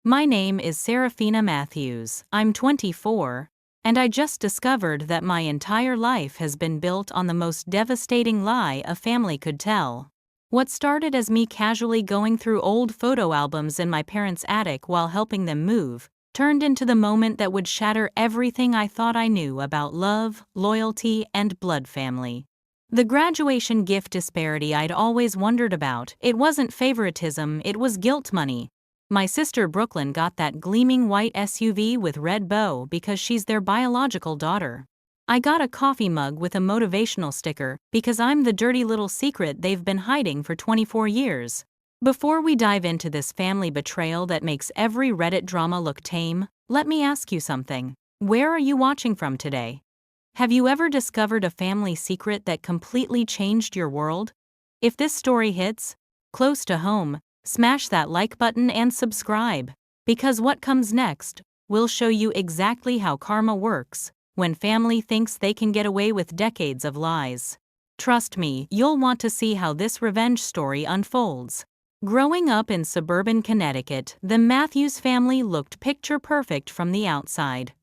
My name is Seraphina Matthews. I'm 24, and I just discovered that my entire life has been built on the most devastating lie a family could tell. What started as me casually going through old photo albums in my parents' attic while helping them move, turned into the moment that would shatter everything I thought I knew about love, loyalty, and blood family. The graduation gift disparity I'd always wondered about, it wasn't favoritism, it was guilt money. My sister Brooklyn got that gleaming white SUV with red bow because she's their biological daughter. I got a coffee mug with a motivational sticker because I'm the dirty little secret they've been hiding for 24 years. Before we dive into this family betrayal that makes every Reddit drama look tame, let me ask you something. Where are you watching from today? Have you ever discovered a family secret that completely changed your world? If this story hits close to home, smash that like button and subscribe, because what comes next will show you exactly how karma works when family thinks they can get away with decades of lies. Trust me, you'll want to see how this revenge story unfolds. Growing up in suburban Connecticut, the Matthews family looked picture perfect from the outside.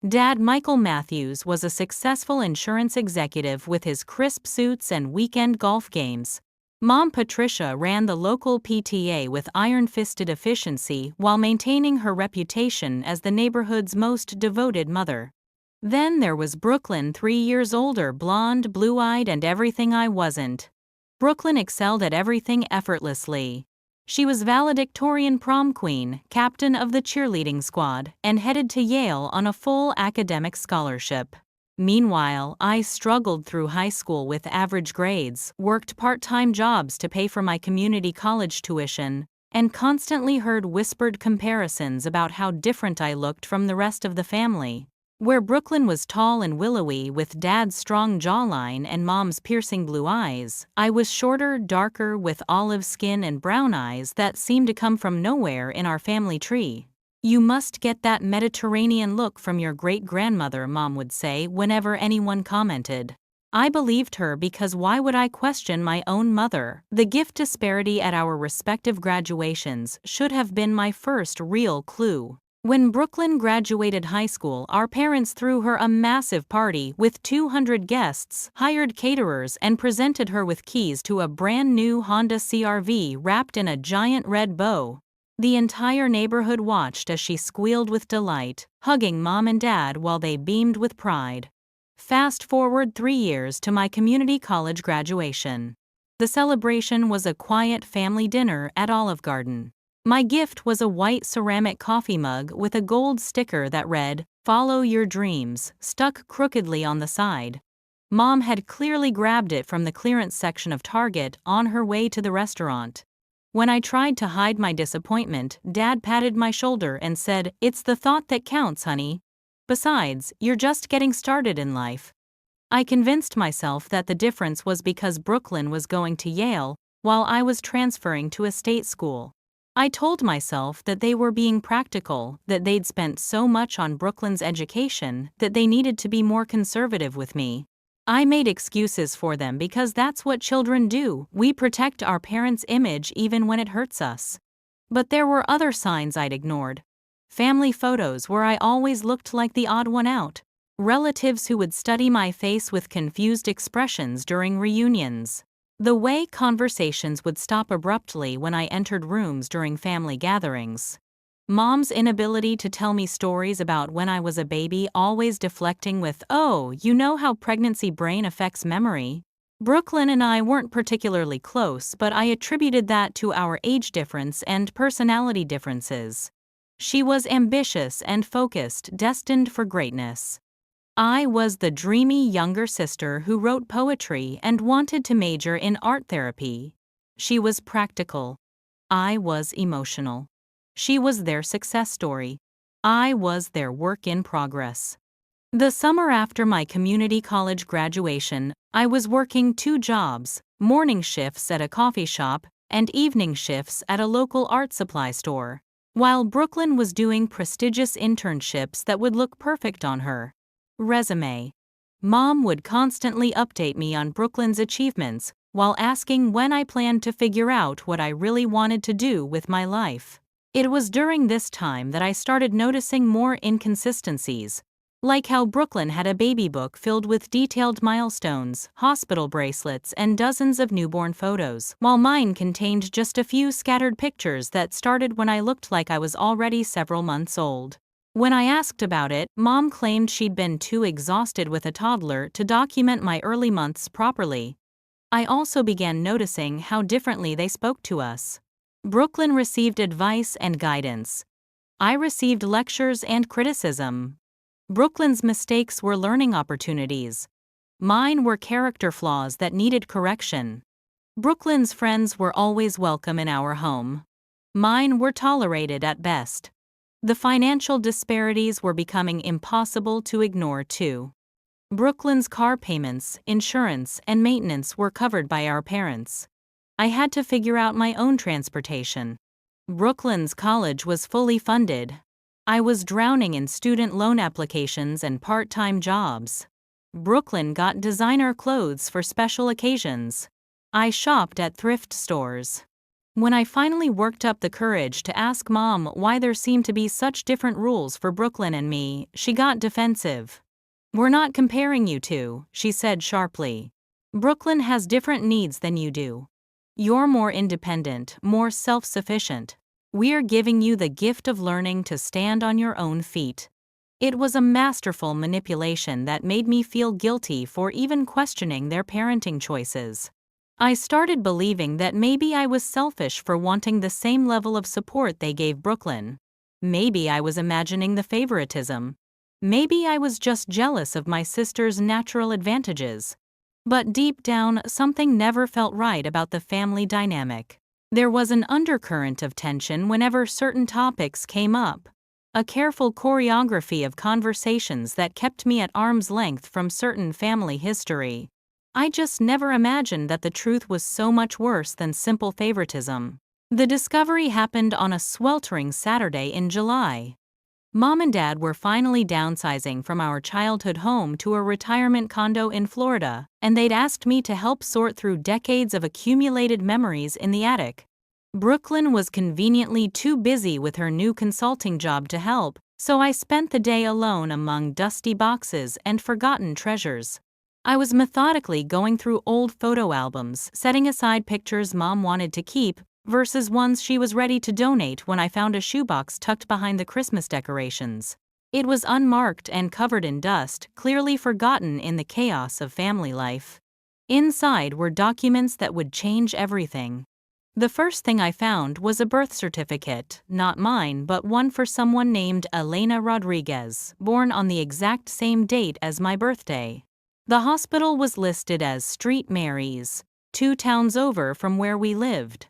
Dad Michael Matthews was a successful insurance executive with his crisp suits and weekend golf games. Mom Patricia ran the local PTA with iron-fisted efficiency while maintaining her reputation as the neighborhood's most devoted mother. Then there was Brooklyn, 3 years older, blonde, blue-eyed, and everything I wasn't. Brooklyn excelled at everything effortlessly. She was valedictorian prom queen, captain of the cheerleading squad, and headed to Yale on a full academic scholarship. Meanwhile, I struggled through high school with average grades, worked part-time jobs to pay for my community college tuition, and constantly heard whispered comparisons about how different I looked from the rest of the family. Where Brooklyn was tall and willowy with Dad's strong jawline and Mom's piercing blue eyes, I was shorter, darker, with olive skin and brown eyes that seemed to come from nowhere in our family tree. "You must get that Mediterranean look from your great-grandmother," Mom would say whenever anyone commented. I believed her because why would I question my own mother? The gift disparity at our respective graduations should have been my first real clue. When Brooklyn graduated high school, our parents threw her a massive party with 200 guests, hired caterers, and presented her with keys to a brand new Honda CR-V wrapped in a giant red bow. The entire neighborhood watched as she squealed with delight, hugging Mom and Dad while they beamed with pride. Fast forward 3 years to my community college graduation. The celebration was a quiet family dinner at Olive Garden. My gift was a white ceramic coffee mug with a gold sticker that read, "Follow your dreams," stuck crookedly on the side. Mom had clearly grabbed it from the clearance section of Target on her way to the restaurant. When I tried to hide my disappointment, Dad patted my shoulder and said, "It's the thought that counts, honey. Besides, you're just getting started in life." I convinced myself that the difference was because Brooklyn was going to Yale while I was transferring to a state school. I told myself that they were being practical, that they'd spent so much on Brooklyn's education that they needed to be more conservative with me. I made excuses for them because that's what children do. We protect our parents' image even when it hurts us. But there were other signs I'd ignored. Family photos where I always looked like the odd one out. Relatives who would study my face with confused expressions during reunions. The way conversations would stop abruptly when I entered rooms during family gatherings. Mom's inability to tell me stories about when I was a baby, always deflecting with, "Oh, you know how pregnancy brain affects memory." Brooklyn and I weren't particularly close, but I attributed that to our age difference and personality differences. She was ambitious and focused, destined for greatness. I was the dreamy younger sister who wrote poetry and wanted to major in art therapy. She was practical. I was emotional. She was their success story. I was their work in progress. The summer after my community college graduation, I was working 2 jobs, morning shifts at a coffee shop and evening shifts at a local art supply store, while Brooklyn was doing prestigious internships that would look perfect on her resume. Mom would constantly update me on Brooklyn's achievements while asking when I planned to figure out what I really wanted to do with my life. It was during this time that I started noticing more inconsistencies, like how Brooklyn had a baby book filled with detailed milestones, hospital bracelets, and dozens of newborn photos, while mine contained just a few scattered pictures that started when I looked like I was already several months old. When I asked about it, Mom claimed she'd been too exhausted with a toddler to document my early months properly. I also began noticing how differently they spoke to us. Brooklyn received advice and guidance. I received lectures and criticism. Brooklyn's mistakes were learning opportunities. Mine were character flaws that needed correction. Brooklyn's friends were always welcome in our home. Mine were tolerated at best. The financial disparities were becoming impossible to ignore too. Brooklyn's car payments, insurance, and maintenance were covered by our parents. I had to figure out my own transportation. Brooklyn's college was fully funded. I was drowning in student loan applications and part-time jobs. Brooklyn got designer clothes for special occasions. I shopped at thrift stores. When I finally worked up the courage to ask Mom why there seemed to be such different rules for Brooklyn and me, she got defensive. "We're not comparing you two," she said sharply. "Brooklyn has different needs than you do. You're more independent, more self-sufficient. We're giving you the gift of learning to stand on your own feet." It was a masterful manipulation that made me feel guilty for even questioning their parenting choices. I started believing that maybe I was selfish for wanting the same level of support they gave Brooklyn. Maybe I was imagining the favoritism. Maybe I was just jealous of my sister's natural advantages. But deep down, something never felt right about the family dynamic. There was an undercurrent of tension whenever certain topics came up. A careful choreography of conversations that kept me at arm's length from certain family history. I just never imagined that the truth was so much worse than simple favoritism. The discovery happened on a sweltering Saturday in July. Mom and Dad were finally downsizing from our childhood home to a retirement condo in Florida, and they'd asked me to help sort through decades of accumulated memories in the attic. Brooklyn was conveniently too busy with her new consulting job to help, so I spent the day alone among dusty boxes and forgotten treasures. I was methodically going through old photo albums, setting aside pictures Mom wanted to keep versus ones she was ready to donate when I found a shoebox tucked behind the Christmas decorations. It was unmarked and covered in dust, clearly forgotten in the chaos of family life. Inside were documents that would change everything. The first thing I found was a birth certificate, not mine but one for someone named Elena Rodriguez, born on the exact same date as my birthday. The hospital was listed as Street Mary's, 2 towns over from where we lived.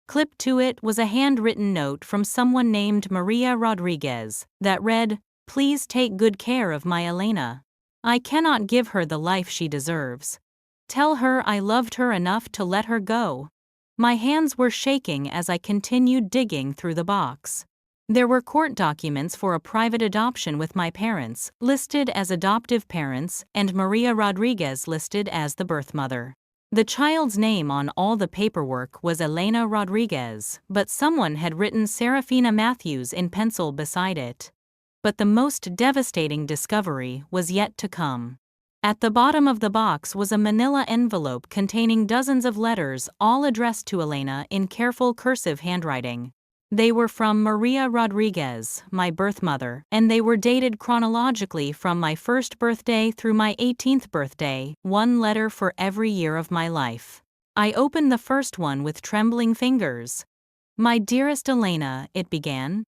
Clipped to it was a handwritten note from someone named Maria Rodriguez that read, "Please take good care of my Elena. I cannot give her the life she deserves. Tell her I loved her enough to let her go." My hands were shaking as I continued digging through the box. There were court documents for a private adoption with my parents, listed as adoptive parents, and Maria Rodriguez listed as the birth mother. The child's name on all the paperwork was Elena Rodriguez, but someone had written Seraphina Matthews in pencil beside it. But the most devastating discovery was yet to come. At the bottom of the box was a manila envelope containing dozens of letters, all addressed to Elena in careful cursive handwriting. They were from Maria Rodriguez, my birth mother, and they were dated chronologically from my first birthday through my 18th birthday, 1 letter for every year of my life. I opened the first one with trembling fingers. "My dearest Elena," it began.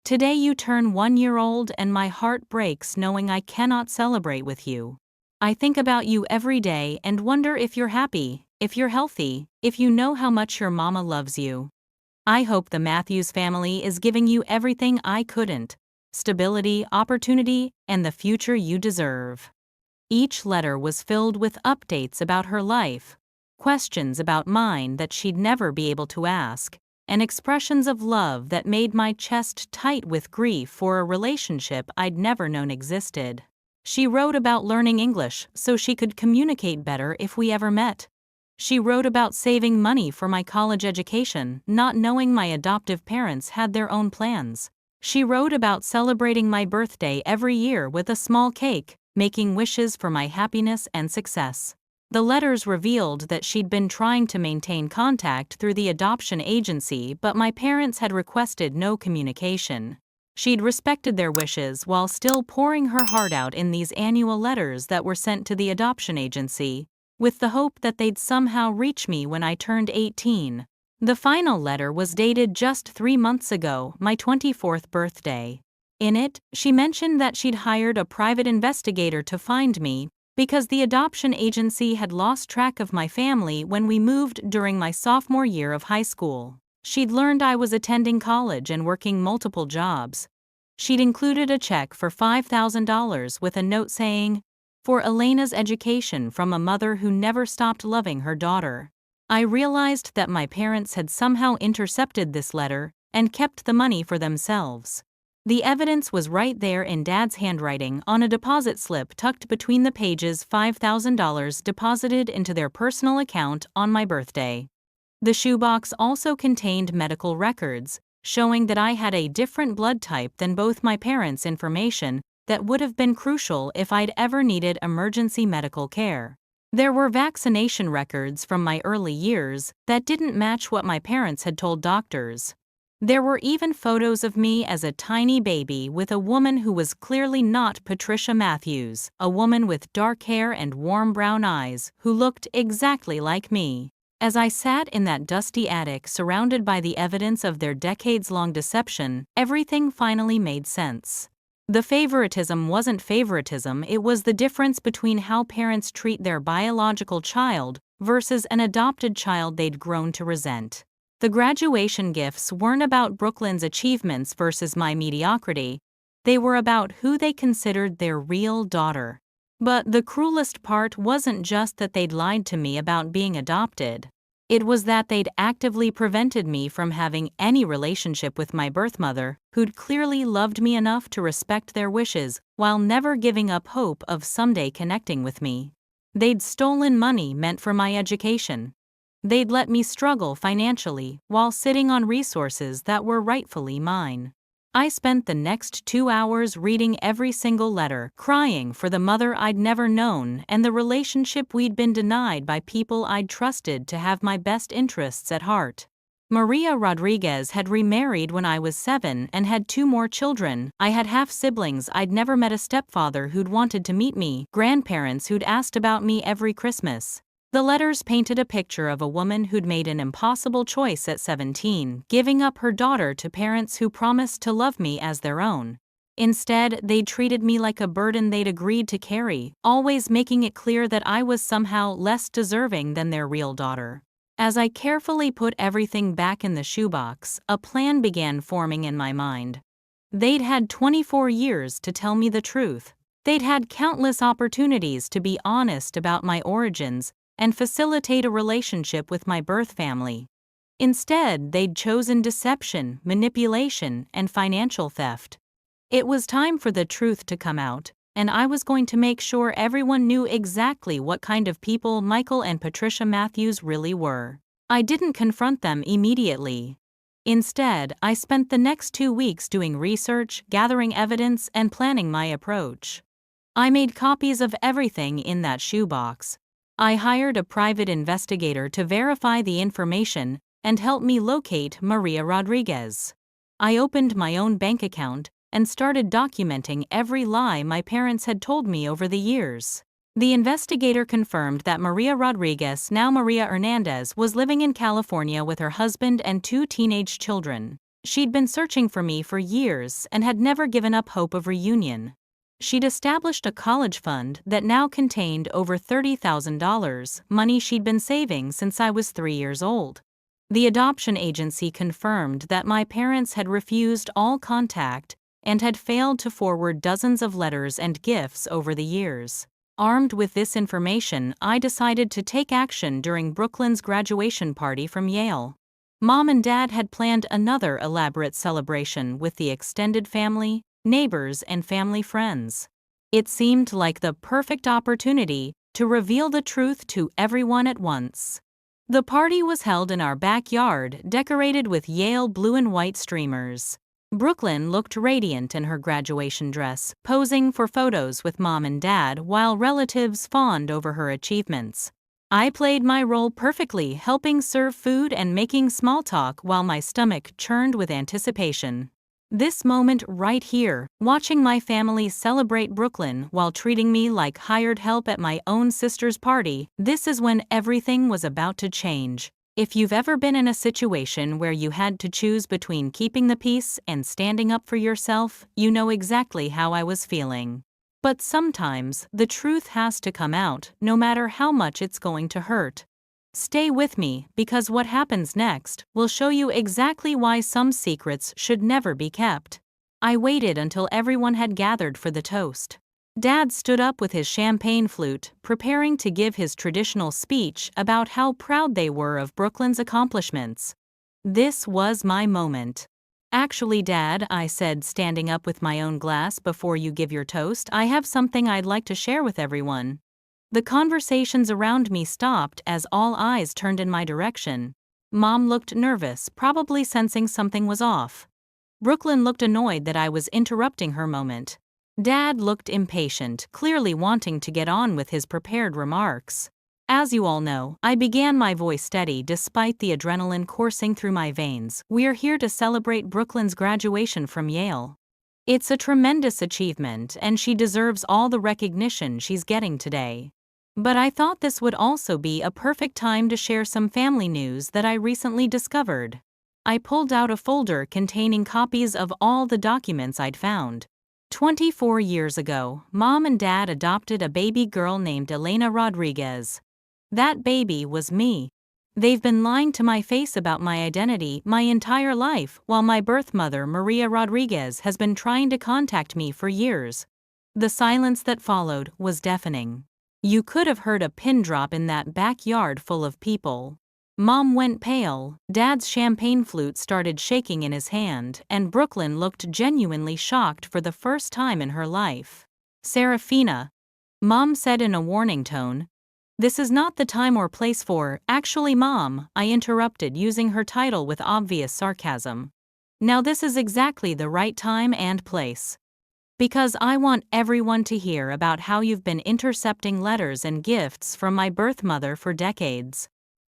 "Today you turn 1 year old and my heart breaks knowing I cannot celebrate with you. I think about you every day and wonder if you're happy, if you're healthy, if you know how much your mama loves you. I hope the Matthews family is giving you everything I couldn't: stability, opportunity, and the future you deserve." Each letter was filled with updates about her life, questions about mine that she'd never be able to ask, and expressions of love that made my chest tight with grief for a relationship I'd never known existed. She wrote about learning English so she could communicate better if we ever met. She wrote about saving money for my college education, not knowing my adoptive parents had their own plans. She wrote about celebrating my birthday every year with a small cake, making wishes for my happiness and success. The letters revealed that she'd been trying to maintain contact through the adoption agency, but my parents had requested no communication. She'd respected their wishes while still pouring her heart out in these annual letters that were sent to the adoption agency, with the hope that they'd somehow reach me when I turned 18. The final letter was dated just 3 months ago, my 24th birthday. In it, she mentioned that she'd hired a private investigator to find me because the adoption agency had lost track of my family when we moved during my sophomore year of high school. She'd learned I was attending college and working multiple jobs. She'd included a check for $5,000 with a note saying, "For Elena's education from a mother who never stopped loving her daughter." I realized that my parents had somehow intercepted this letter and kept the money for themselves. The evidence was right there in Dad's handwriting on a deposit slip tucked between the pages, $5,000 deposited into their personal account on my birthday. The shoebox also contained medical records, showing that I had a different blood type than both my parents' information that would have been crucial if I'd ever needed emergency medical care. There were vaccination records from my early years that didn't match what my parents had told doctors. There were even photos of me as a tiny baby with a woman who was clearly not Patricia Matthews, a woman with dark hair and warm brown eyes who looked exactly like me. As I sat in that dusty attic surrounded by the evidence of their decades-long deception, everything finally made sense. The favoritism wasn't favoritism, it was the difference between how parents treat their biological child versus an adopted child they'd grown to resent. The graduation gifts weren't about Brooklyn's achievements versus my mediocrity, they were about who they considered their real daughter. But the cruelest part wasn't just that they'd lied to me about being adopted. It was that they'd actively prevented me from having any relationship with my birth mother, who'd clearly loved me enough to respect their wishes while never giving up hope of someday connecting with me. They'd stolen money meant for my education. They'd let me struggle financially while sitting on resources that were rightfully mine. I spent the next 2 hours reading every single letter, crying for the mother I'd never known and the relationship we'd been denied by people I'd trusted to have my best interests at heart. Maria Rodriguez had remarried when I was 7 and had 2 more children. I had half-siblings. I'd never met a stepfather who'd wanted to meet me, grandparents who'd asked about me every Christmas. The letters painted a picture of a woman who'd made an impossible choice at 17, giving up her daughter to parents who promised to love me as their own. Instead, they treated me like a burden they'd agreed to carry, always making it clear that I was somehow less deserving than their real daughter. As I carefully put everything back in the shoebox, a plan began forming in my mind. They'd had 24 years to tell me the truth. They'd had countless opportunities to be honest about my origins and facilitate a relationship with my birth family. Instead, they'd chosen deception, manipulation, and financial theft. It was time for the truth to come out, and I was going to make sure everyone knew exactly what kind of people Michael and Patricia Matthews really were. I didn't confront them immediately. Instead, I spent the next 2 weeks doing research, gathering evidence, and planning my approach. I made copies of everything in that shoebox. I hired a private investigator to verify the information and help me locate Maria Rodriguez. I opened my own bank account and started documenting every lie my parents had told me over the years. The investigator confirmed that Maria Rodriguez, now Maria Hernandez, was living in California with her husband and 2 teenage children. She'd been searching for me for years and had never given up hope of reunion. She'd established a college fund that now contained over $30,000, money she'd been saving since I was 3 years old. The adoption agency confirmed that my parents had refused all contact and had failed to forward dozens of letters and gifts over the years. Armed with this information, I decided to take action during Brooklyn's graduation party from Yale. Mom and Dad had planned another elaborate celebration with the extended family, neighbors, and family friends. It seemed like the perfect opportunity to reveal the truth to everyone at once. The party was held in our backyard, decorated with Yale blue and white streamers. Brooklyn looked radiant in her graduation dress, posing for photos with mom and dad while relatives fawned over her achievements. I played my role perfectly, helping serve food and making small talk while my stomach churned with anticipation. This moment right here, watching my family celebrate Brooklyn while treating me like hired help at my own sister's party, this is when everything was about to change. If you've ever been in a situation where you had to choose between keeping the peace and standing up for yourself, you know exactly how I was feeling. But sometimes, the truth has to come out, no matter how much it's going to hurt. Stay with me, because what happens next will show you exactly why some secrets should never be kept. I waited until everyone had gathered for the toast. Dad stood up with his champagne flute, preparing to give his traditional speech about how proud they were of Brooklyn's accomplishments. This was my moment. Actually, Dad, I said, standing up with my own glass, before you give your toast, I have something I'd like to share with everyone. The conversations around me stopped as all eyes turned in my direction. Mom looked nervous, probably sensing something was off. Brooklyn looked annoyed that I was interrupting her moment. Dad looked impatient, clearly wanting to get on with his prepared remarks. As you all know, I began, my voice steady despite the adrenaline coursing through my veins. We're here to celebrate Brooklyn's graduation from Yale. It's a tremendous achievement, and she deserves all the recognition she's getting today. But I thought this would also be a perfect time to share some family news that I recently discovered. I pulled out a folder containing copies of all the documents I'd found. 24 years ago, Mom and Dad adopted a baby girl named Elena Rodriguez. That baby was me. They've been lying to my face about my identity my entire life, while my birth mother, Maria Rodriguez, has been trying to contact me for years. The silence that followed was deafening. You could have heard a pin drop in that backyard full of people. Mom went pale, Dad's champagne flute started shaking in his hand, and Brooklyn looked genuinely shocked for the first time in her life. Seraphina, Mom said in a warning tone. This is not the time or place for, actually, Mom, I interrupted, using her title with obvious sarcasm. Now this is exactly the right time and place. Because I want everyone to hear about how you've been intercepting letters and gifts from my birth mother for decades.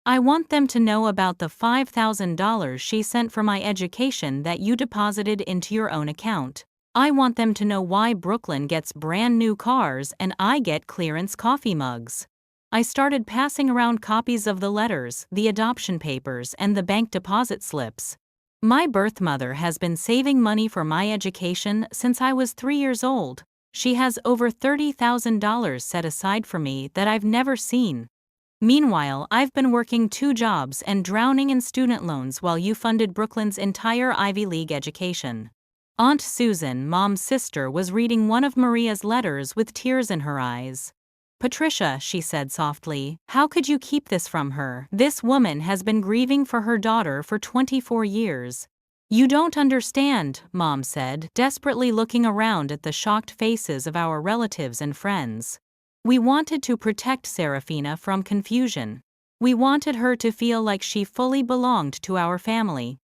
I want them to know about the $5,000 she sent for my education that you deposited into your own account. I want them to know why Brooklyn gets brand new cars and I get clearance coffee mugs. I started passing around copies of the letters, the adoption papers, and the bank deposit slips. My birth mother has been saving money for my education since I was 3 years old. She has over $30,000 set aside for me that I've never seen. Meanwhile, I've been working 2 jobs and drowning in student loans while you funded Brooklyn's entire Ivy League education. Aunt Susan, Mom's sister, was reading one of Maria's letters with tears in her eyes. Patricia, she said softly, how could you keep this from her? This woman has been grieving for her daughter for 24 years. You don't understand, Mom said, desperately looking around at the shocked faces of our relatives and friends. We wanted to protect Seraphina from confusion. We wanted her to feel like she fully belonged to our family.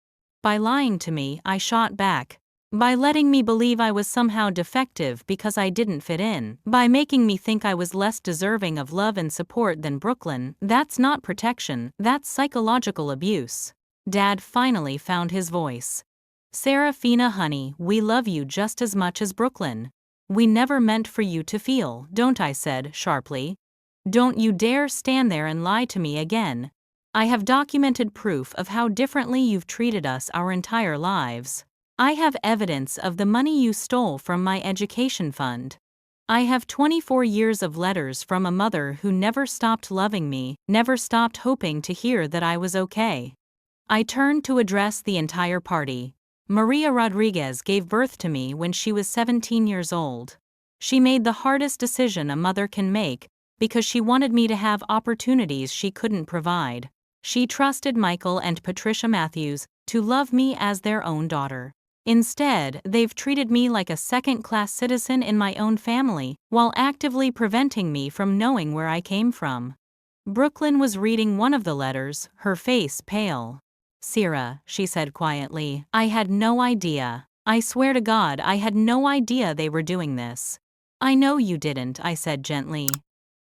By lying to me, I shot back. By letting me believe I was somehow defective because I didn't fit in, by making me think I was less deserving of love and support than Brooklyn, that's not protection, that's psychological abuse. Dad finally found his voice. Seraphina, honey, we love you just as much as Brooklyn. We never meant for you to feel, don't I said, sharply. Don't you dare stand there and lie to me again. I have documented proof of how differently you've treated us our entire lives. I have evidence of the money you stole from my education fund. I have 24 years of letters from a mother who never stopped loving me, never stopped hoping to hear that I was okay. I turned to address the entire party. Maria Rodriguez gave birth to me when she was 17 years old. She made the hardest decision a mother can make, because she wanted me to have opportunities she couldn't provide. She trusted Michael and Patricia Matthews to love me as their own daughter. Instead, they've treated me like a second-class citizen in my own family, while actively preventing me from knowing where I came from. Brooklyn was reading one of the letters, her face pale. "Sera," she said quietly, "I had no idea. I swear to God I had no idea they were doing this." "I know you didn't," I said gently.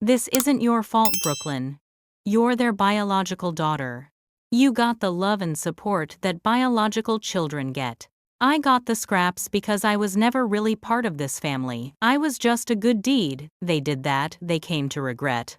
"This isn't your fault, Brooklyn. You're their biological daughter. You got the love and support that biological children get. I got the scraps because I was never really part of this family. I was just a good deed. They did that, they came to regret."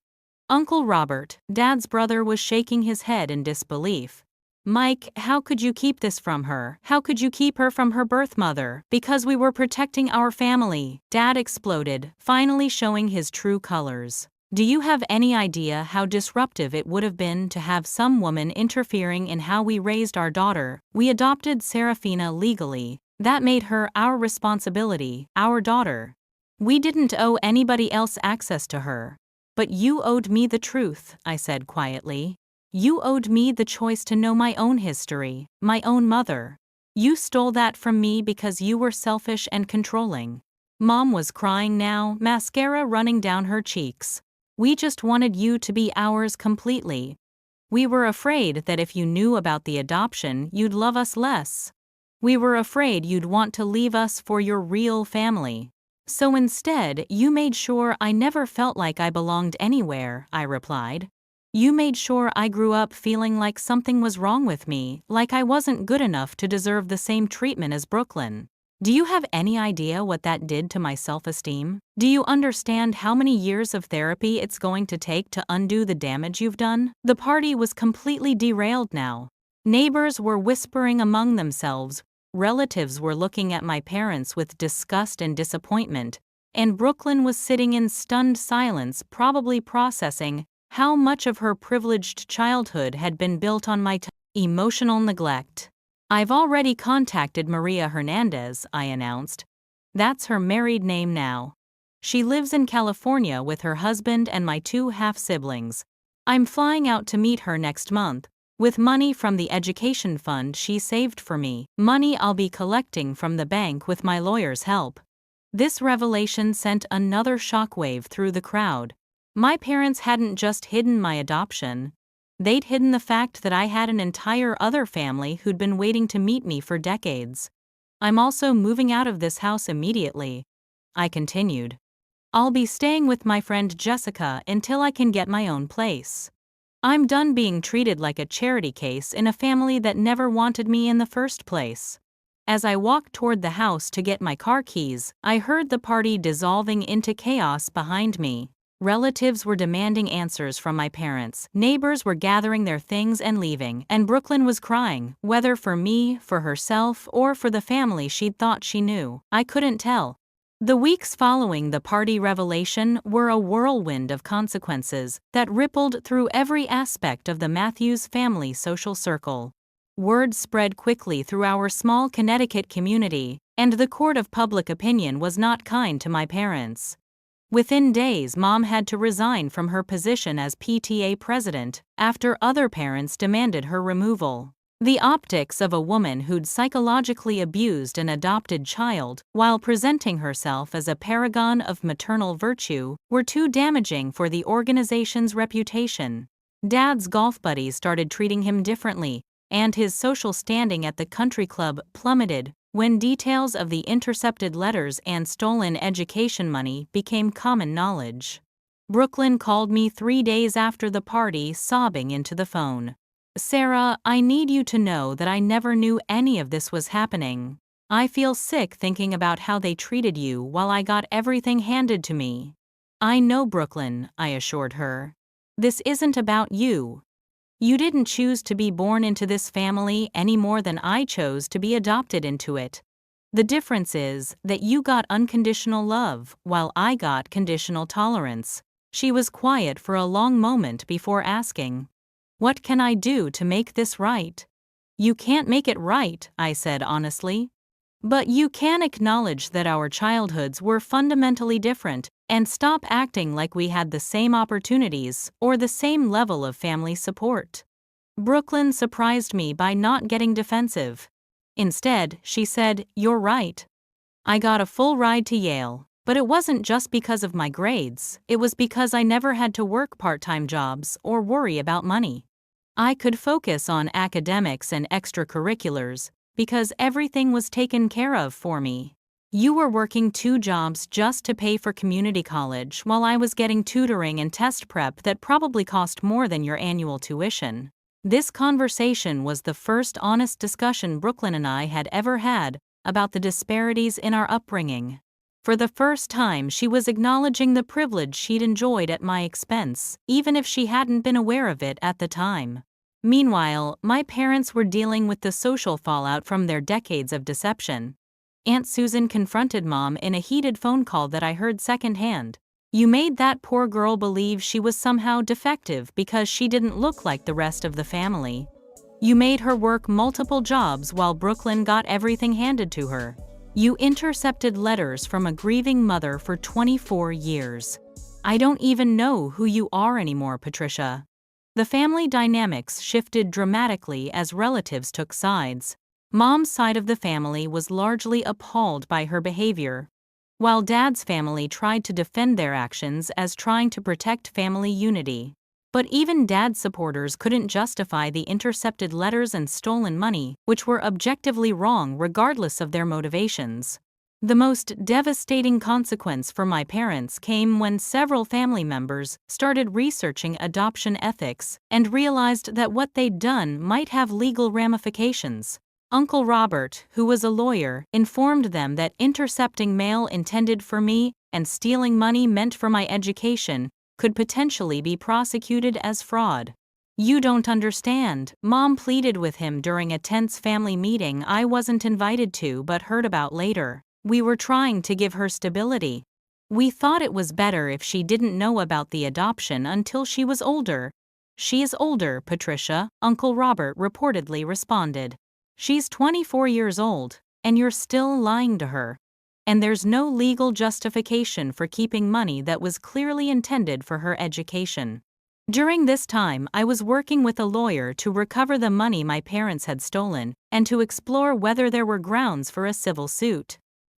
Uncle Robert, Dad's brother, was shaking his head in disbelief. "Mike, how could you keep this from her? How could you keep her from her birth mother? Because we were protecting our family," Dad exploded, finally showing his true colors. "Do you have any idea how disruptive it would have been to have some woman interfering in how we raised our daughter? We adopted Seraphina legally. That made her our responsibility, our daughter. We didn't owe anybody else access to her. But you owed me the truth," I said quietly. "You owed me the choice to know my own history, my own mother. You stole that from me because you were selfish and controlling." Mom was crying now, mascara running down her cheeks. "We just wanted you to be ours completely. We were afraid that if you knew about the adoption, you'd love us less. We were afraid you'd want to leave us for your real family. So instead, you made sure I never felt like I belonged anywhere," I replied. "You made sure I grew up feeling like something was wrong with me, like I wasn't good enough to deserve the same treatment as Brooklyn. Do you have any idea what that did to my self-esteem? Do you understand how many years of therapy it's going to take to undo the damage you've done?" The party was completely derailed now. Neighbors were whispering among themselves, relatives were looking at my parents with disgust and disappointment, and Brooklyn was sitting in stunned silence, probably processing how much of her privileged childhood had been built on my emotional neglect. "I've already contacted Maria Hernandez," I announced. "That's her married name now. She lives in California with her husband and my 2 half-siblings. I'm flying out to meet her next month, with money from the education fund she saved for me, money I'll be collecting from the bank with my lawyer's help." This revelation sent another shockwave through the crowd. My parents hadn't just hidden my adoption. They'd hidden the fact that I had an entire other family who'd been waiting to meet me for decades. "I'm also moving out of this house immediately," I continued. "I'll be staying with my friend Jessica until I can get my own place. I'm done being treated like a charity case in a family that never wanted me in the first place." As I walked toward the house to get my car keys, I heard the party dissolving into chaos behind me. Relatives were demanding answers from my parents, neighbors were gathering their things and leaving, and Brooklyn was crying, whether for me, for herself, or for the family she'd thought she knew. I couldn't tell. The weeks following the party revelation were a whirlwind of consequences that rippled through every aspect of the Matthews family social circle. Word spread quickly through our small Connecticut community, and the court of public opinion was not kind to my parents. Within days, Mom had to resign from her position as PTA president after other parents demanded her removal. The optics of a woman who'd psychologically abused an adopted child while presenting herself as a paragon of maternal virtue were too damaging for the organization's reputation. Dad's golf buddies started treating him differently, and his social standing at the country club plummeted when details of the intercepted letters and stolen education money became common knowledge. Brooklyn called me 3 days after the party, sobbing into the phone. "Sera, I need you to know that I never knew any of this was happening. I feel sick thinking about how they treated you while I got everything handed to me." "I know, Brooklyn," I assured her. "This isn't about you. You didn't choose to be born into this family any more than I chose to be adopted into it. The difference is that you got unconditional love, while I got conditional tolerance." She was quiet for a long moment before asking, "What can I do to make this right?" "You can't make it right," I said honestly. "But you can acknowledge that our childhoods were fundamentally different, and stop acting like we had the same opportunities or the same level of family support." Brooklyn surprised me by not getting defensive. Instead, she said, "You're right. I got a full ride to Yale, But it wasn't just because of my grades, it was because I never had to work part-time jobs or worry about money. I could focus on academics and extracurriculars because everything was taken care of for me. You were working 2 jobs just to pay for community college while I was getting tutoring and test prep that probably cost more than your annual tuition. This conversation was the first honest discussion Brooklyn and I had ever had about the disparities in our upbringing. For the first time, she was acknowledging the privilege she'd enjoyed at my expense, even if she hadn't been aware of it at the time. Meanwhile, my parents were dealing with the social fallout from their decades of deception. Aunt Susan confronted Mom in a heated phone call that I heard secondhand. "You made that poor girl believe she was somehow defective because she didn't look like the rest of the family. You made her work multiple jobs while Brooklyn got everything handed to her. You intercepted letters from a grieving mother for 24 years. I don't even know who you are anymore, Patricia." The family dynamics shifted dramatically as relatives took sides. Mom's side of the family was largely appalled by her behavior, while Dad's family tried to defend their actions as trying to protect family unity. But even Dad's supporters couldn't justify the intercepted letters and stolen money, which were objectively wrong regardless of their motivations. The most devastating consequence for my parents came when several family members started researching adoption ethics and realized that what they'd done might have legal ramifications. Uncle Robert, who was a lawyer, informed them that intercepting mail intended for me and stealing money meant for my education could potentially be prosecuted as fraud. "You don't understand," Mom pleaded with him during a tense family meeting I wasn't invited to but heard about later. "We were trying to give her stability. We thought it was better if she didn't know about the adoption until she was older." "She is older, Patricia," Uncle Robert reportedly responded. "She's 24 years old, and you're still lying to her. And there's no legal justification for keeping money that was clearly intended for her education." During this time, I was working with a lawyer to recover the money my parents had stolen and to explore whether there were grounds for a civil suit.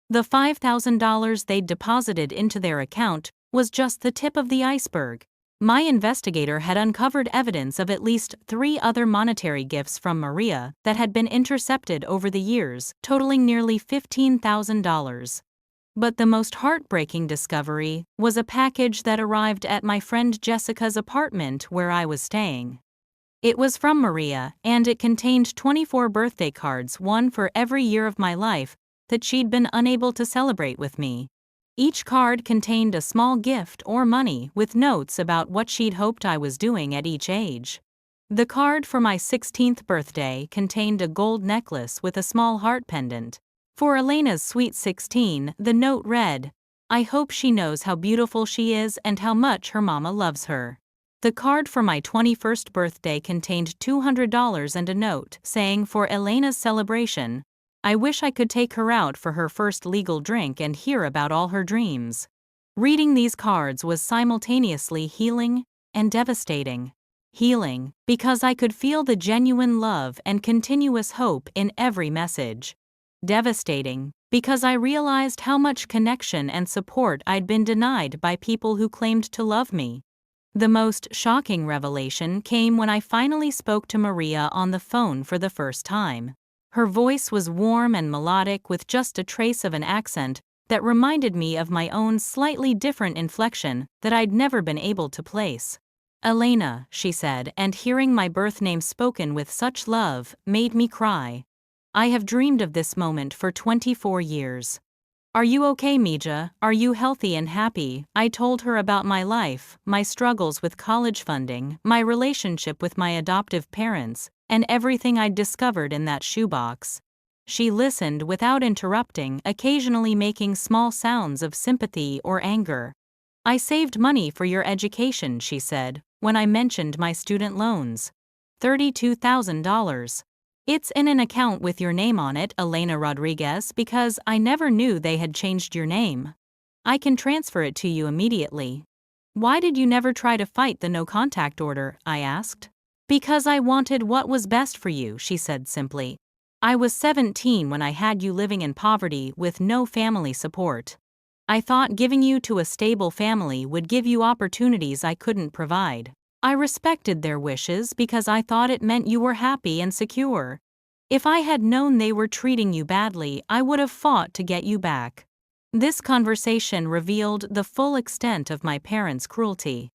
The $5,000 they'd deposited into their account was just the tip of the iceberg. My investigator had uncovered evidence of at least 3 other monetary gifts from Maria that had been intercepted over the years, totaling nearly $15,000. But the most heartbreaking discovery was a package that arrived at my friend Jessica's apartment where I was staying. It was from Maria, and it contained 24 birthday cards, one for every year of my life, that she'd been unable to celebrate with me. Each card contained a small gift or money with notes about what she'd hoped I was doing at each age. The card for my 16th birthday contained a gold necklace with a small heart pendant. For Elena's sweet 16, the note read, "I hope she knows how beautiful she is and how much her mama loves her." The card for my 21st birthday contained $200 and a note saying, "For Elena's celebration, I wish I could take her out for her first legal drink and hear about all her dreams." Reading these cards was simultaneously healing and devastating. Healing, because I could feel the genuine love and continuous hope in every message. Devastating, because I realized how much connection and support I'd been denied by people who claimed to love me. The most shocking revelation came when I finally spoke to Maria on the phone for the first time. Her voice was warm and melodic with just a trace of an accent that reminded me of my own slightly different inflection that I'd never been able to place. "Elena," she said, and hearing my birth name spoken with such love made me cry. "I have dreamed of this moment for 24 years. Are you okay, Mija? Are you healthy and happy?" I told her about my life, my struggles with college funding, my relationship with my adoptive parents, and everything I'd discovered in that shoebox. She listened without interrupting, occasionally making small sounds of sympathy or anger. "I saved money for your education," she said, when I mentioned my student loans. $32,000. "It's in an account with your name on it, Elena Rodriguez, because I never knew they had changed your name. I can transfer it to you immediately." "Why did you never try to fight the no-contact order?" I asked. "Because I wanted what was best for you," she said simply. "I was 17 when I had you living in poverty with no family support. I thought giving you to a stable family would give you opportunities I couldn't provide. I respected their wishes because I thought it meant you were happy and secure. If I had known they were treating you badly, I would have fought to get you back." This conversation revealed the full extent of my parents' cruelty.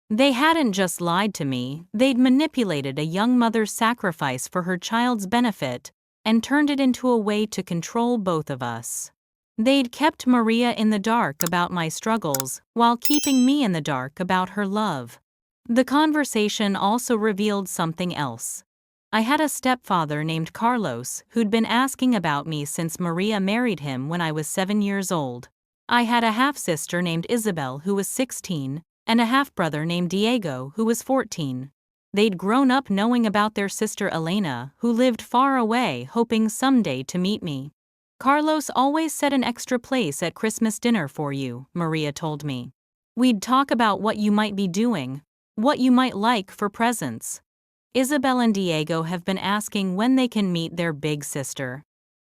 They hadn't just lied to me, they'd manipulated a young mother's sacrifice for her child's benefit and turned it into a way to control both of us. They'd kept Maria in the dark about my struggles while keeping me in the dark about her love. The conversation also revealed something else. I had a stepfather named Carlos who'd been asking about me since Maria married him when I was 7 years old. I had a half-sister named Isabel who was 16, and a half-brother named Diego who was 14. They'd grown up knowing about their sister Elena, who lived far away, hoping someday to meet me. "Carlos always set an extra place at Christmas dinner for you," Maria told me. "We'd talk about what you might be doing, what you might like for presents." Isabel and Diego have been asking when they can meet their big sister.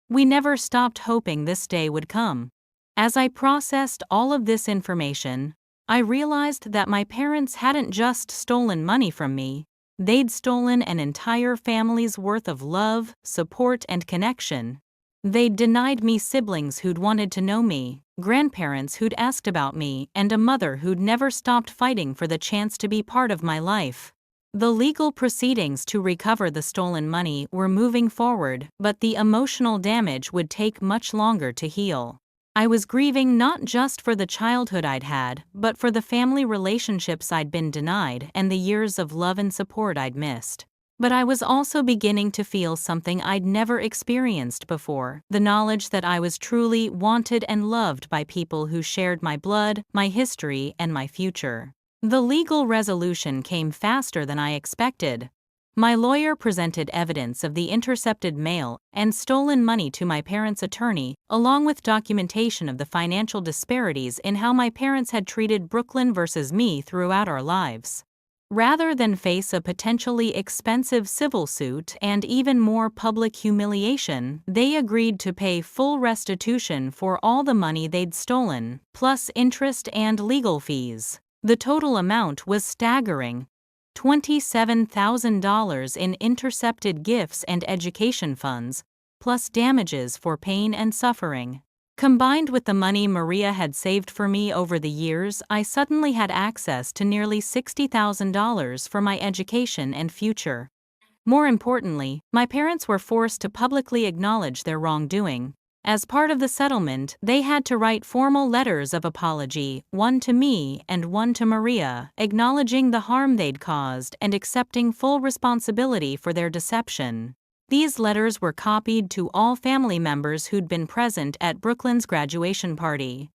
We never stopped hoping this day would come. As I processed all of this information, I realized that my parents hadn't just stolen money from me, they'd stolen an entire family's worth of love, support, and connection. They'd denied me siblings who'd wanted to know me, grandparents who'd asked about me, and a mother who'd never stopped fighting for the chance to be part of my life. The legal proceedings to recover the stolen money were moving forward, but the emotional damage would take much longer to heal. I was grieving not just for the childhood I'd had, but for the family relationships I'd been denied and the years of love and support I'd missed. But I was also beginning to feel something I'd never experienced before, the knowledge that I was truly wanted and loved by people who shared my blood, my history, and my future. The legal resolution came faster than I expected. My lawyer presented evidence of the intercepted mail and stolen money to my parents' attorney, along with documentation of the financial disparities in how my parents had treated Brooklyn versus me throughout our lives. Rather than face a potentially expensive civil suit and even more public humiliation, they agreed to pay full restitution for all the money they'd stolen, plus interest and legal fees. The total amount was staggering: $27,000 in intercepted gifts and education funds, plus damages for pain and suffering. Combined with the money Maria had saved for me over the years, I suddenly had access to nearly $60,000 for my education and future. More importantly, my parents were forced to publicly acknowledge their wrongdoing. As part of the settlement, they had to write formal letters of apology, one to me and one to Maria, acknowledging the harm they'd caused and accepting full responsibility for their deception. These letters were copied to all family members who'd been present at Brooklyn's graduation party.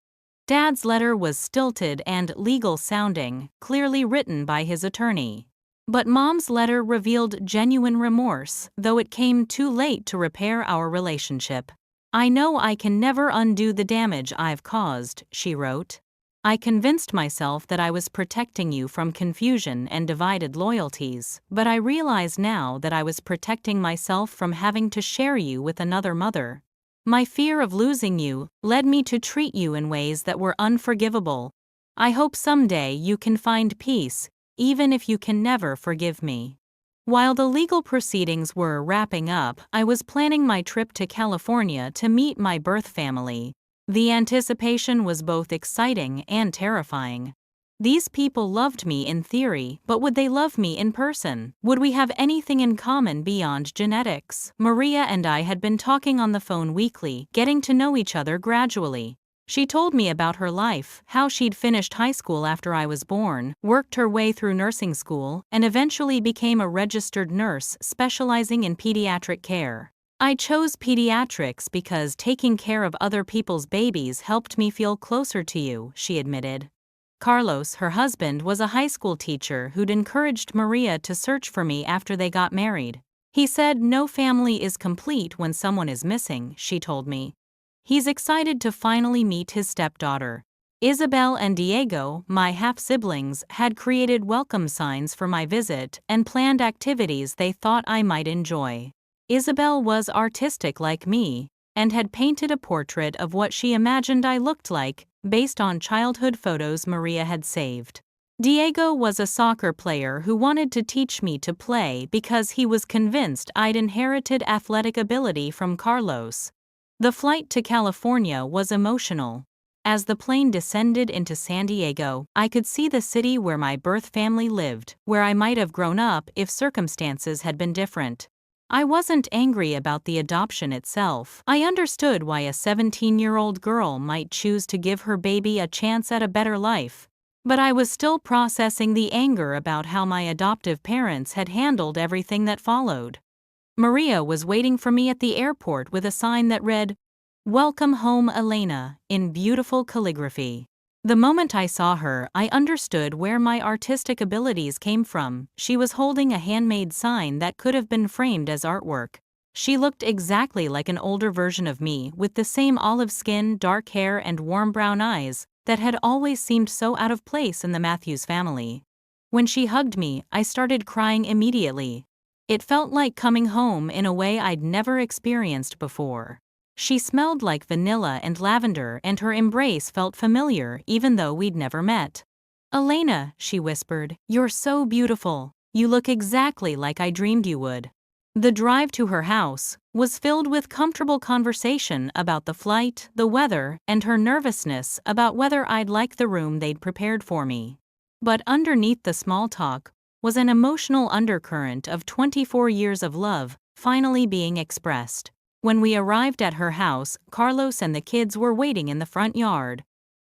Dad's letter was stilted and legal-sounding, clearly written by his attorney. But Mom's letter revealed genuine remorse, though it came too late to repair our relationship. "I know I can never undo the damage I've caused," she wrote. "I convinced myself that I was protecting you from confusion and divided loyalties, but I realize now that I was protecting myself from having to share you with another mother. My fear of losing you led me to treat you in ways that were unforgivable. I hope someday you can find peace, even if you can never forgive me." While the legal proceedings were wrapping up, I was planning my trip to California to meet my birth family. The anticipation was both exciting and terrifying. These people loved me in theory, but would they love me in person? Would we have anything in common beyond genetics? Maria and I had been talking on the phone weekly, getting to know each other gradually. She told me about her life, how she'd finished high school after I was born, worked her way through nursing school, and eventually became a registered nurse specializing in pediatric care. "I chose pediatrics because taking care of other people's babies helped me feel closer to you," she admitted. Carlos, her husband, was a high school teacher who'd encouraged Maria to search for me after they got married. "He said no family is complete when someone is missing," she told me. He's excited to finally meet his stepdaughter. Isabel and Diego, my half-siblings, had created welcome signs for my visit and planned activities they thought I might enjoy. Isabel was artistic like me, and had painted a portrait of what she imagined I looked like based on childhood photos Maria had saved. Diego was a soccer player who wanted to teach me to play because he was convinced I'd inherited athletic ability from Carlos. The flight to California was emotional. As the plane descended into San Diego, I could see the city where my birth family lived, where I might have grown up if circumstances had been different. I wasn't angry about the adoption itself. I understood why a 17-year-old girl might choose to give her baby a chance at a better life. But I was still processing the anger about how my adoptive parents had handled everything that followed. Maria was waiting for me at the airport with a sign that read, "Welcome home, Elena," in beautiful calligraphy. The moment I saw her, I understood where my artistic abilities came from. She was holding a handmade sign that could have been framed as artwork. She looked exactly like an older version of me, with the same olive skin, dark hair, and warm brown eyes that had always seemed so out of place in the Matthews family. When she hugged me, I started crying immediately. It felt like coming home in a way I'd never experienced before. She smelled like vanilla and lavender, and her embrace felt familiar even though we'd never met. "Elena," she whispered, "you're so beautiful. You look exactly like I dreamed you would." The drive to her house was filled with comfortable conversation about the flight, the weather, and her nervousness about whether I'd like the room they'd prepared for me. But underneath the small talk was an emotional undercurrent of 24 years of love finally being expressed. When we arrived at her house, Carlos and the kids were waiting in the front yard.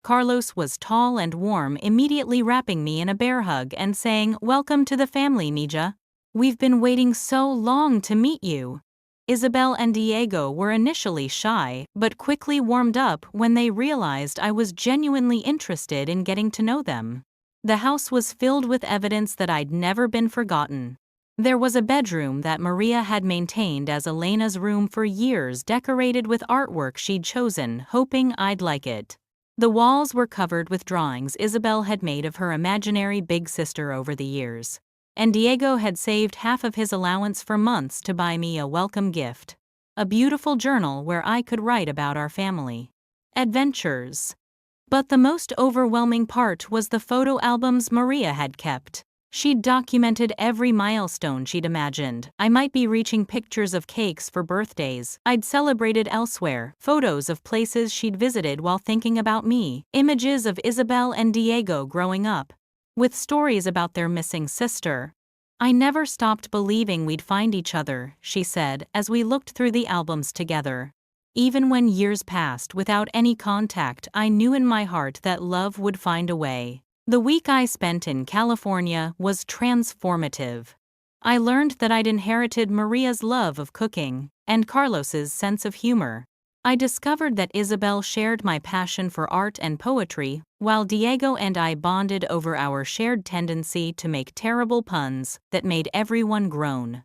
Carlos was tall and warm, immediately wrapping me in a bear hug and saying, "Welcome to the family, Mija. We've been waiting so long to meet you." Isabel and Diego were initially shy, but quickly warmed up when they realized I was genuinely interested in getting to know them. The house was filled with evidence that I'd never been forgotten. There was a bedroom that Maria had maintained as Elena's room for years, decorated with artwork she'd chosen, hoping I'd like it. The walls were covered with drawings Isabel had made of her imaginary big sister over the years. And Diego had saved half of his allowance for months to buy me a welcome gift. A beautiful journal where I could write about our family adventures. But the most overwhelming part was the photo albums Maria had kept. She'd documented every milestone she'd imagined. I might be reaching pictures of cakes for birthdays I'd celebrated elsewhere, photos of places she'd visited while thinking about me, images of Isabel and Diego growing up, with stories about their missing sister. "I never stopped believing we'd find each other," she said, as we looked through the albums together. "Even when years passed without any contact, I knew in my heart that love would find a way." The week I spent in California was transformative. I learned that I'd inherited Maria's love of cooking and Carlos's sense of humor. I discovered that Isabel shared my passion for art and poetry, while Diego and I bonded over our shared tendency to make terrible puns that made everyone groan.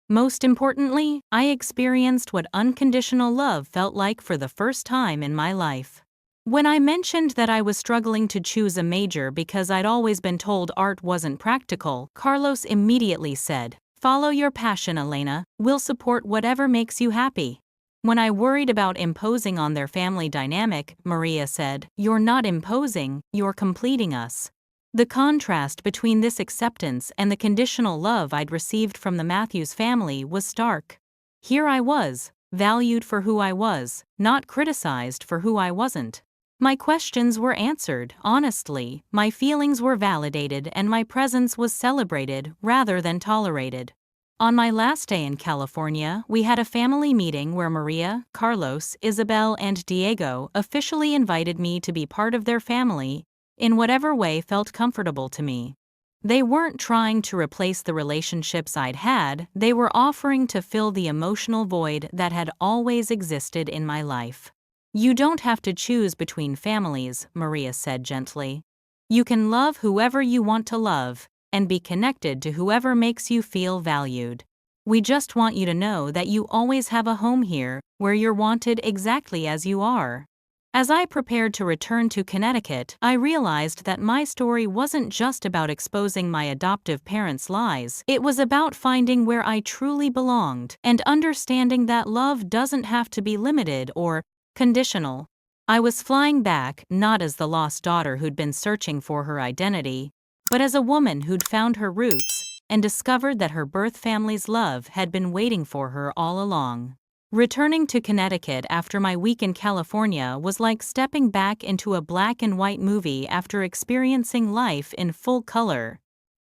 Most importantly, I experienced what unconditional love felt like for the first time in my life. When I mentioned that I was struggling to choose a major because I'd always been told art wasn't practical, Carlos immediately said, "Follow your passion, Elena. We'll support whatever makes you happy." When I worried about imposing on their family dynamic, Maria said, "You're not imposing, you're completing us." The contrast between this acceptance and the conditional love I'd received from the Matthews family was stark. Here I was, valued for who I was, not criticized for who I wasn't. My questions were answered honestly, my feelings were validated, and my presence was celebrated rather than tolerated. On my last day in California, we had a family meeting where Maria, Carlos, Isabel, and Diego officially invited me to be part of their family in whatever way felt comfortable to me. They weren't trying to replace the relationships I'd had, they were offering to fill the emotional void that had always existed in my life. "You don't have to choose between families," Maria said gently. "You can love whoever you want to love, and be connected to whoever makes you feel valued. We just want you to know that you always have a home here, where you're wanted exactly as you are." As I prepared to return to Connecticut, I realized that my story wasn't just about exposing my adoptive parents' lies. It was about finding where I truly belonged, and understanding that love doesn't have to be limited or conditional. I was flying back not as the lost daughter who'd been searching for her identity, but as a woman who'd found her roots and discovered that her birth family's love had been waiting for her all along. Returning to Connecticut after my week in California was like stepping back into a black and white movie after experiencing life in full color.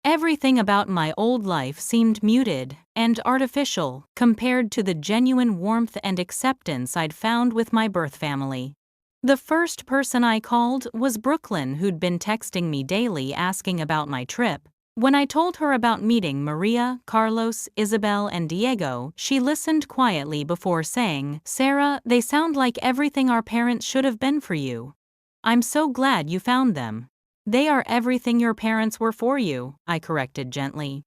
Everything about my old life seemed muted and artificial compared to the genuine warmth and acceptance I'd found with my birth family. The first person I called was Brooklyn, who'd been texting me daily asking about my trip. When I told her about meeting Maria, Carlos, Isabel, and Diego, she listened quietly before saying, "Sarah, they sound like everything our parents should have been for you. I'm so glad you found them." "They are everything your parents were for you," I corrected gently.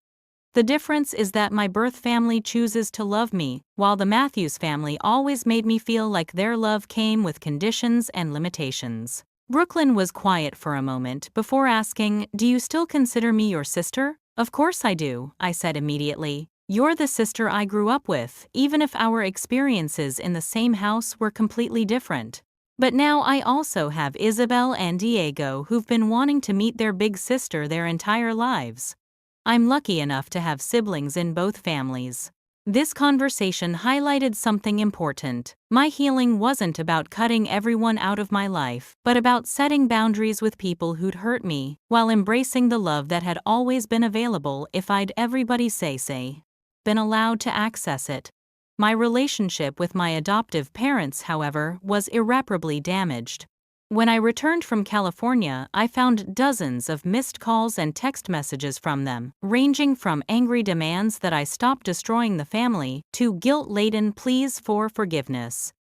"The difference is that my birth family chooses to love me, while the Matthews family always made me feel like their love came with conditions and limitations." Brooklyn was quiet for a moment before asking, "Do you still consider me your sister?" "Of course I do," I said immediately. "You're the sister I grew up with, even if our experiences in the same house were completely different. But now I also have Isabel and Diego who've been wanting to meet their big sister their entire lives. I'm lucky enough to have siblings in both families." This conversation highlighted something important. My healing wasn't about cutting everyone out of my life, but about setting boundaries with people who'd hurt me, while embracing the love that had always been available if I'd been allowed to access it. My relationship with my adoptive parents, however, was irreparably damaged. When I returned from California, I found dozens of missed calls and text messages from them, ranging from angry demands that I stop destroying the family to guilt-laden pleas for forgiveness.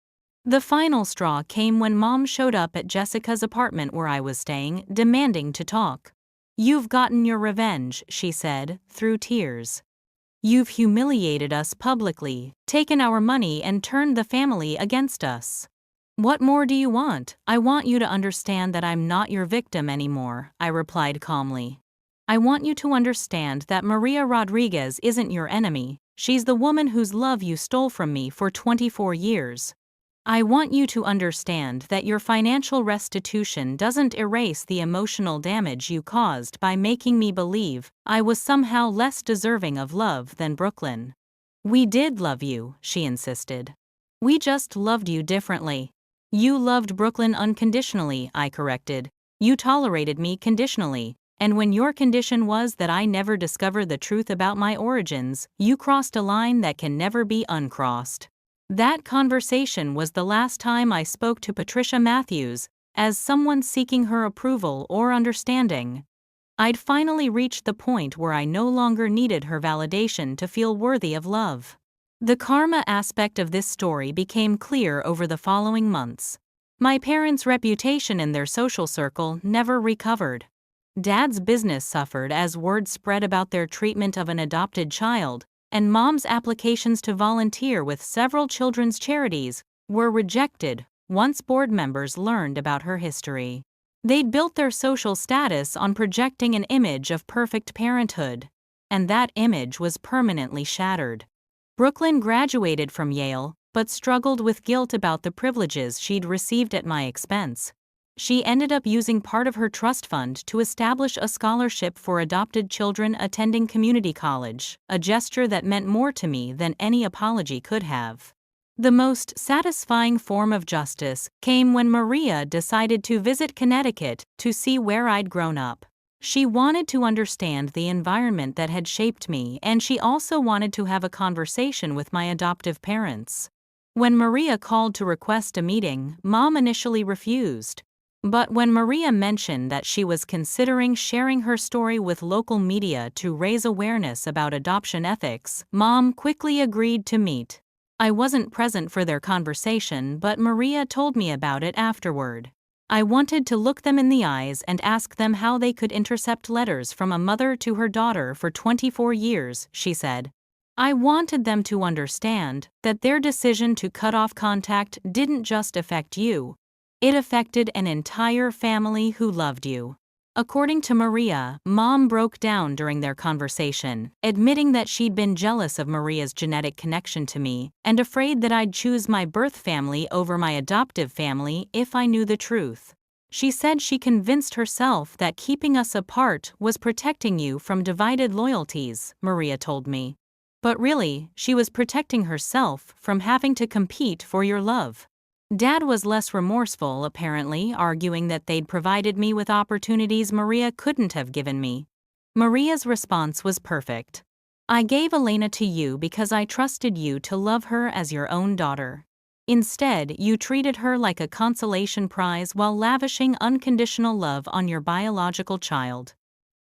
The final straw came when Mom showed up at Jessica's apartment where I was staying, demanding to talk. "You've gotten your revenge," she said, through tears. "You've humiliated us publicly, taken our money and turned the family against us. What more do you want?" "I want you to understand that I'm not your victim anymore," I replied calmly. "I want you to understand that Maria Rodriguez isn't your enemy. She's the woman whose love you stole from me for 24 years. I want you to understand that your financial restitution doesn't erase the emotional damage you caused by making me believe I was somehow less deserving of love than Brooklyn. We did love you," she insisted. "We just loved you differently." "You loved Brooklyn unconditionally," I corrected. "You tolerated me conditionally, and when your condition was that I never discover the truth about my origins, you crossed a line that can never be uncrossed." That conversation was the last time I spoke to Patricia Matthews as someone seeking her approval or understanding. I'd finally reached the point where I no longer needed her validation to feel worthy of love. The karma aspect of this story became clear over the following months. My parents' reputation in their social circle never recovered. Dad's business suffered as word spread about their treatment of an adopted child, and Mom's applications to volunteer with several children's charities were rejected once board members learned about her history. They'd built their social status on projecting an image of perfect parenthood, and that image was permanently shattered. Brooklyn graduated from Yale, but struggled with guilt about the privileges she'd received at my expense. She ended up using part of her trust fund to establish a scholarship for adopted children attending community college, a gesture that meant more to me than any apology could have. The most satisfying form of justice came when Maria decided to visit Connecticut to see where I'd grown up. She wanted to understand the environment that had shaped me, and she also wanted to have a conversation with my adoptive parents. When Maria called to request a meeting, Mom initially refused. But when Maria mentioned that she was considering sharing her story with local media to raise awareness about adoption ethics, Mom quickly agreed to meet. I wasn't present for their conversation, but Maria told me about it afterward. I wanted to look them in the eyes and ask them how they could intercept letters from a mother to her daughter for 24 years, she said. I wanted them to understand that their decision to cut off contact didn't just affect you. It affected an entire family who loved you. According to Maria, Mom broke down during their conversation, admitting that she'd been jealous of Maria's genetic connection to me and afraid that I'd choose my birth family over my adoptive family if I knew the truth. She said she convinced herself that keeping us apart was protecting you from divided loyalties, Maria told me. But really, she was protecting herself from having to compete for your love. Dad was less remorseful, apparently, arguing that they'd provided me with opportunities Maria couldn't have given me. Maria's response was perfect. I gave Elena to you because I trusted you to love her as your own daughter. Instead, you treated her like a consolation prize while lavishing unconditional love on your biological child.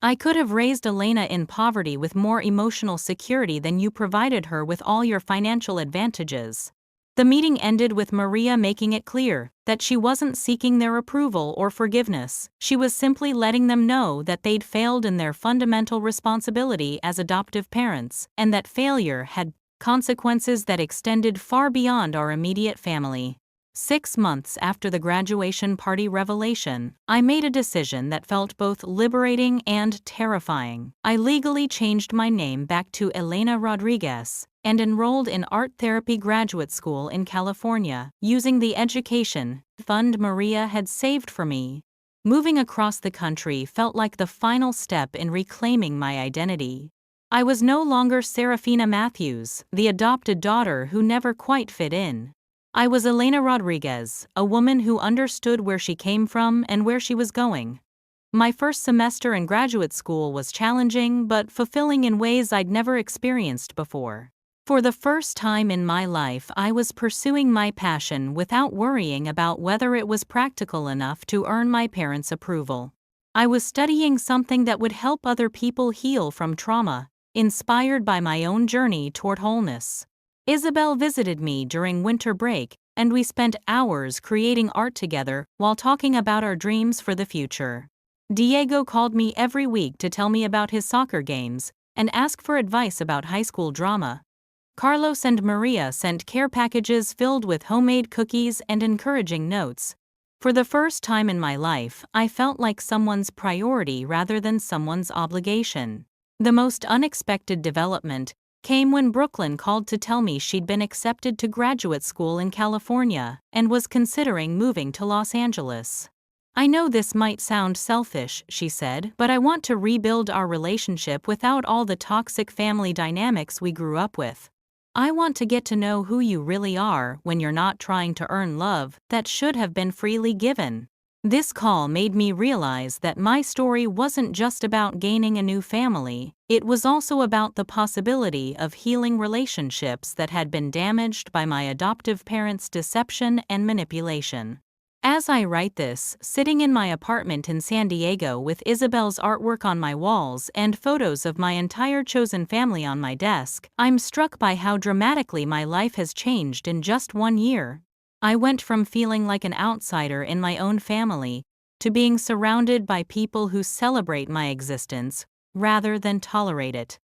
I could have raised Elena in poverty with more emotional security than you provided her with all your financial advantages. The meeting ended with Maria making it clear that she wasn't seeking their approval or forgiveness. She was simply letting them know that they'd failed in their fundamental responsibility as adoptive parents, and that failure had consequences that extended far beyond our immediate family. 6 months after the graduation party revelation, I made a decision that felt both liberating and terrifying. I legally changed my name back to Elena Rodriguez and enrolled in art therapy graduate school in California, using the education fund Maria had saved for me. Moving across the country felt like the final step in reclaiming my identity. I was no longer Seraphina Matthews, the adopted daughter who never quite fit in. I was Elena Rodriguez, a woman who understood where she came from and where she was going. My first semester in graduate school was challenging but fulfilling in ways I'd never experienced before. For the first time in my life, I was pursuing my passion without worrying about whether it was practical enough to earn my parents' approval. I was studying something that would help other people heal from trauma, inspired by my own journey toward wholeness. Isabel visited me during winter break, and we spent hours creating art together while talking about our dreams for the future. Diego called me every week to tell me about his soccer games and ask for advice about high school drama. Carlos and Maria sent care packages filled with homemade cookies and encouraging notes. For the first time in my life, I felt like someone's priority rather than someone's obligation. The most unexpected development came when Brooklyn called to tell me she'd been accepted to graduate school in California and was considering moving to Los Angeles. I know this might sound selfish, she said, but I want to rebuild our relationship without all the toxic family dynamics we grew up with. I want to get to know who you really are when you're not trying to earn love that should have been freely given. This call made me realize that my story wasn't just about gaining a new family, it was also about the possibility of healing relationships that had been damaged by my adoptive parents' deception and manipulation. As I write this, sitting in my apartment in San Diego with Isabel's artwork on my walls and photos of my entire chosen family on my desk, I'm struck by how dramatically my life has changed in just 1 year. I went from feeling like an outsider in my own family to being surrounded by people who celebrate my existence rather than tolerate it.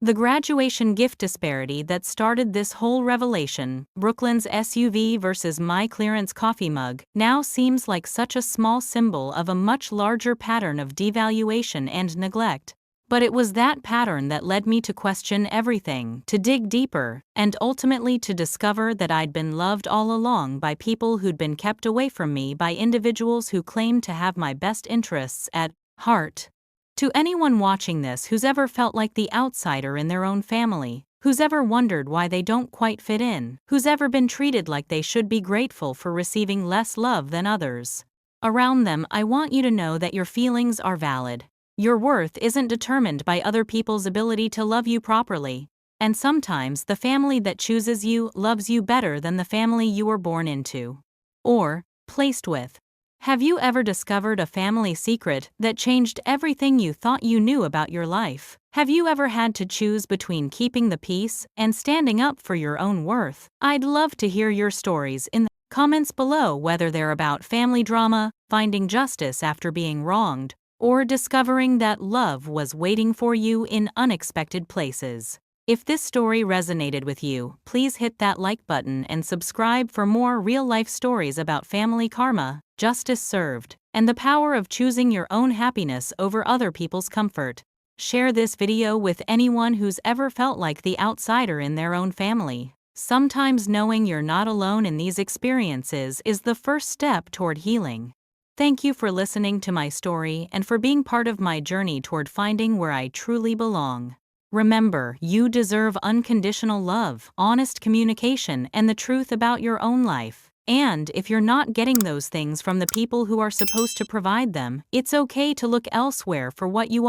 The graduation gift disparity that started this whole revelation, Brooklyn's SUV versus my clearance coffee mug, now seems like such a small symbol of a much larger pattern of devaluation and neglect. But it was that pattern that led me to question everything, to dig deeper, and ultimately to discover that I'd been loved all along by people who'd been kept away from me by individuals who claimed to have my best interests at heart. To anyone watching this who's ever felt like the outsider in their own family, who's ever wondered why they don't quite fit in, who's ever been treated like they should be grateful for receiving less love than others around them, I want you to know that your feelings are valid. Your worth isn't determined by other people's ability to love you properly, and sometimes the family that chooses you loves you better than the family you were born into or placed with. Have you ever discovered a family secret that changed everything you thought you knew about your life? Have you ever had to choose between keeping the peace and standing up for your own worth? I'd love to hear your stories in the comments below, whether they're about family drama, finding justice after being wronged, or discovering that love was waiting for you in unexpected places. If this story resonated with you, please hit that like button and subscribe for more real-life stories about family karma, justice served, and the power of choosing your own happiness over other people's comfort. Share this video with anyone who's ever felt like the outsider in their own family. Sometimes knowing you're not alone in these experiences is the first step toward healing. Thank you for listening to my story and for being part of my journey toward finding where I truly belong. Remember, you deserve unconditional love, honest communication, and the truth about your own life. And if you're not getting those things from the people who are supposed to provide them, it's okay to look elsewhere for what you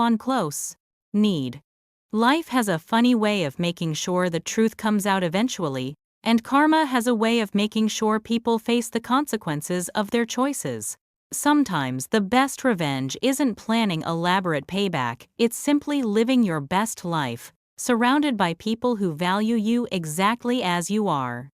need. Life has a funny way of making sure the truth comes out eventually, and karma has a way of making sure people face the consequences of their choices. Sometimes the best revenge isn't planning elaborate payback, it's simply living your best life, surrounded by people who value you exactly as you are.